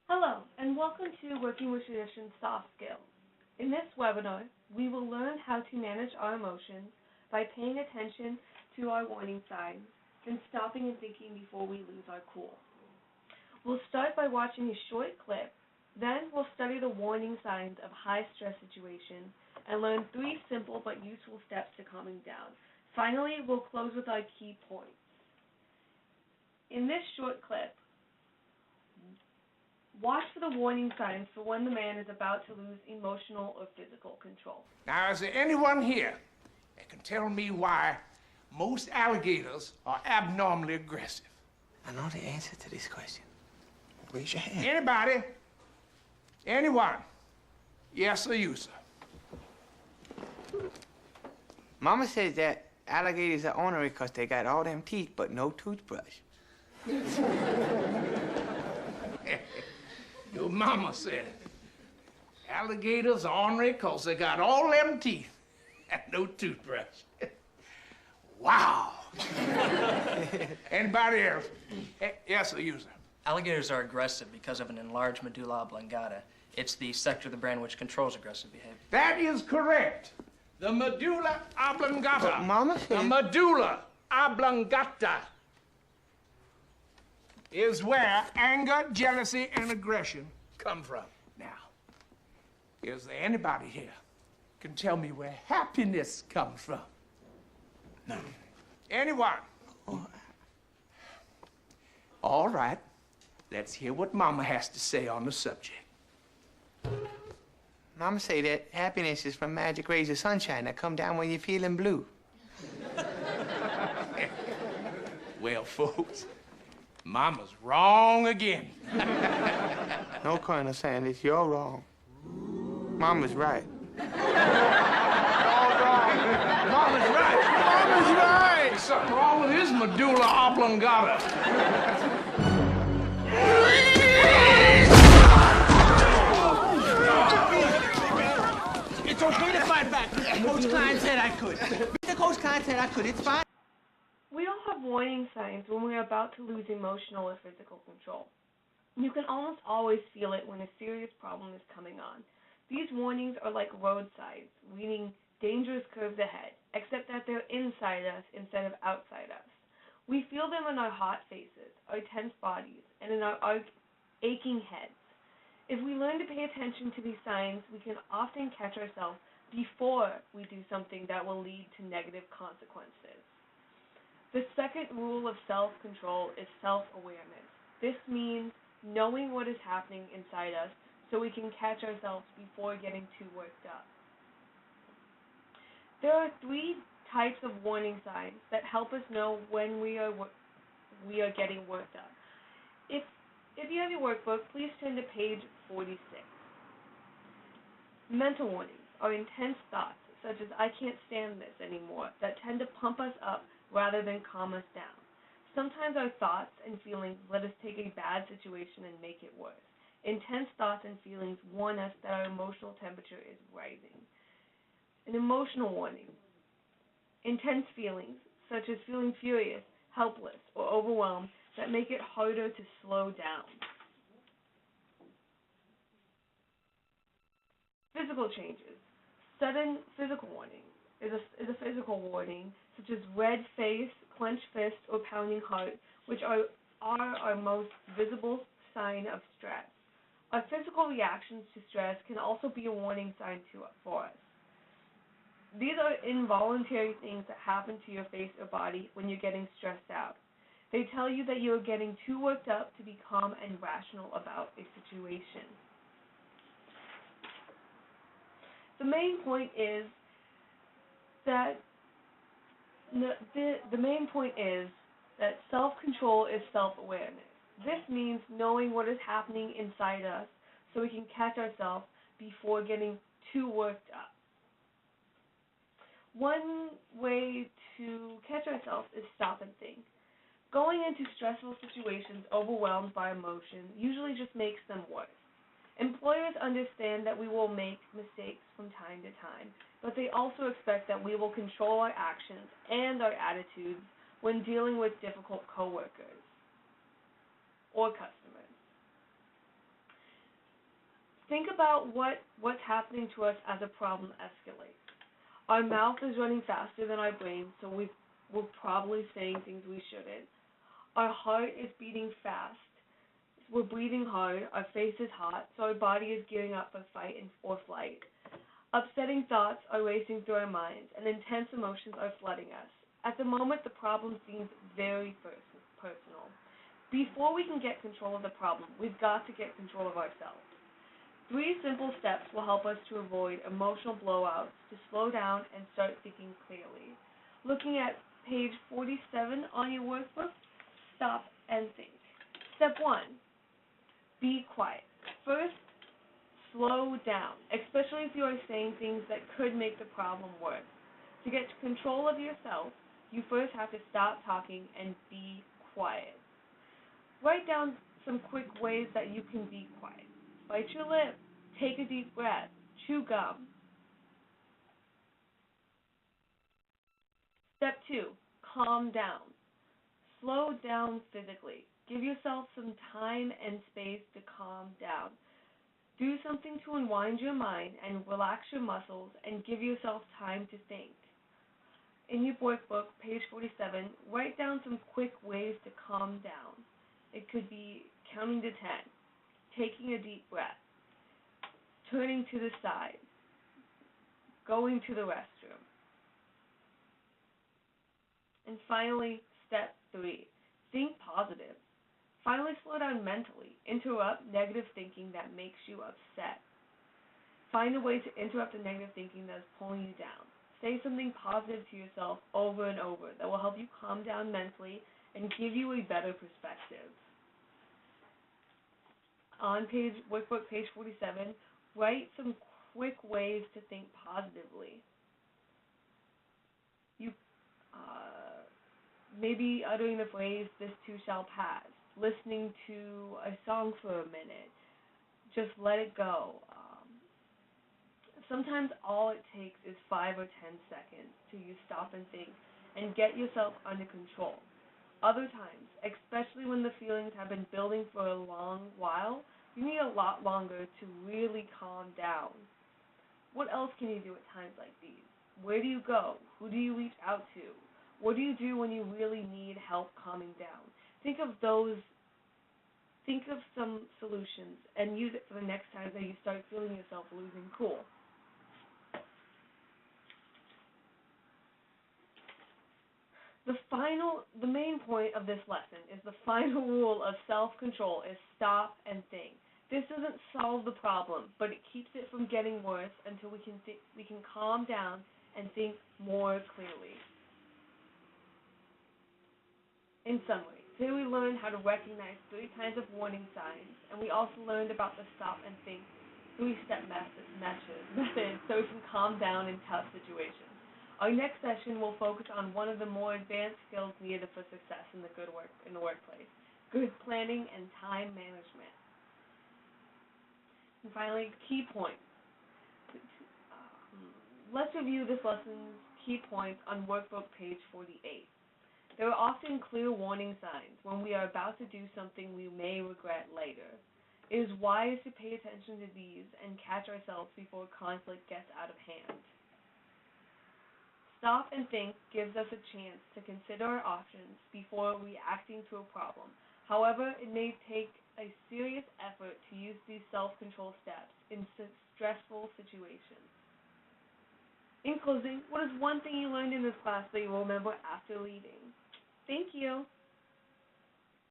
Hello, and welcome to Working with Tradition Soft Skills. In this webinar, we will learn how to manage our emotions by paying attention to our warning signs and stopping and thinking before we lose our cool. We'll start by watching a short clip, then we'll study the warning signs of high-stress situations and learn 3 simple but useful steps to calming down. Finally, we'll close with our key points. In this short clip, watch for the warning signs for when the man is about to lose emotional or physical control. Now, is there anyone here that can tell me why most alligators are abnormally aggressive? I know the answer to this question. Raise your hand. Anybody? Anyone? Yes or you, sir? Mama says that alligators are ornery because they got all them teeth but no toothbrush. Your mama said alligators are ornery because they got all them teeth and no toothbrush. Wow. Anybody else? Yes or you, sir? Alligators are aggressive because of an enlarged medulla oblongata. It's the sector of the brain which controls aggressive behavior. That is correct. The medulla oblongata. But Mama said... The medulla oblongata is where anger, jealousy, and aggression come from. Now, is there anybody here can tell me where happiness comes from? No. Anyone? Oh. All right. Let's hear what Mama has to say on the subject. Mama say that happiness is from magic rays of sunshine that come down when you're feeling blue. Well, folks, Mama's wrong again. No, Colonel Sanders, you're wrong. Mama's right. Mama's right. Mama's right. Something wrong with his medulla oblongata. It's okay to fight back. Coach Klein said I could. Mr. Coach Klein said I could. It's fine. We all have warning signs when we're about to lose emotional or physical control. You can almost always feel it when a serious problem is coming on. These warnings are like road signs, meaning dangerous curves ahead, except that they're inside us instead of outside us. We feel them in our hot faces, our tense bodies, and in our aching heads. If we learn to pay attention to these signs, we can often catch ourselves before we do something that will lead to negative consequences. The second rule of self-control is self-awareness. This means knowing what is happening inside us so we can catch ourselves before getting too worked up. There are 3 types of warning signs that help us know when we are getting worked up. If you have your workbook, please turn to page 46. Mental warnings are intense thoughts, such as "I can't stand this anymore," that tend to pump us up rather than calm us down. Sometimes our thoughts and feelings let us take a bad situation and make it worse. Intense thoughts and feelings warn us that our emotional temperature is rising. An emotional warning. Intense feelings, such as feeling furious, helpless, or overwhelmed, that make it harder to slow down. Physical changes. Sudden physical warning is a physical warning, such as red face, clenched fist, or pounding heart, which are our most visible sign of stress. Our physical reactions to stress can also be a warning sign for us. These are involuntary things that happen to your face or body when you're getting stressed out. They tell you that you're getting too worked up to be calm and rational about a situation. The main point is that self-control is self-awareness. This means knowing what is happening inside us so we can catch ourselves before getting too worked up. One way to catch ourselves is stop and think. Going into stressful situations overwhelmed by emotion usually just makes them worse. Employers understand that we will make mistakes from time to time, but they also expect that we will control our actions and our attitudes when dealing with difficult coworkers or customers. Think about what's happening to us as a problem escalates. Our mouth is running faster than our brain, so we're probably saying things we shouldn't. Our heart is beating fast. We're breathing hard. Our face is hot, so our body is gearing up for fight or flight. Upsetting thoughts are racing through our minds, and intense emotions are flooding us. At the moment, the problem seems very personal. Before we can get control of the problem, we've got to get control of ourselves. 3 simple steps will help us to avoid emotional blowouts, to slow down and start thinking clearly. Looking at page 47 on your workbook, stop and think. Step 1, be quiet. First, slow down, especially if you are saying things that could make the problem worse. To get control of yourself, you first have to stop talking and be quiet. Write down some quick ways that you can be quiet. Bite your lip, take a deep breath, chew gum. Step 2, calm down. Slow down physically. Give yourself some time and space to calm down. Do something to unwind your mind and relax your muscles and give yourself time to think. In your workbook, page 47, write down some quick ways to calm down. It could be counting to 10, taking a deep breath, turning to the side, going to the restroom. And finally, step 3, think positive. Finally, slow down mentally. Interrupt negative thinking that makes you upset. Find a way to interrupt the negative thinking that is pulling you down. Say something positive to yourself over and over that will help you calm down mentally and give you a better perspective. On workbook page 47, write some quick ways to think positively. You maybe uttering the phrase, "This too shall pass," listening to a song for a minute, just let it go. Sometimes all it takes is 5 or 10 seconds to you stop and think and get yourself under control. Other times, especially when the feelings have been building for a long while, you need a lot longer to really calm down. What else can you do at times like these? Where do you go? Who do you reach out to? What do you do when you really need help calming down? Think of some solutions and use it for the next time that you start feeling yourself losing cool. The main point of this lesson is the final rule of self-control is stop and think. This doesn't solve the problem, but it keeps it from getting worse until we can calm down and think more clearly. In summary, today we learned how to recognize 3 kinds of warning signs, and we also learned about the stop and think 3-step method so we can calm down in tough situations. Our next session will focus on one of the more advanced skills needed for success in the workplace, good planning and time management. And finally, key points. Let's review this lesson's key points on workbook page 48. There are often clear warning signs when we are about to do something we may regret later. It is wise to pay attention to these and catch ourselves before conflict gets out of hand. Stop and think gives us a chance to consider our options before reacting to a problem. However, it may take a serious effort to use these self-control steps in stressful situations. In closing, what is one thing you learned in this class that you will remember after leaving? Thank you.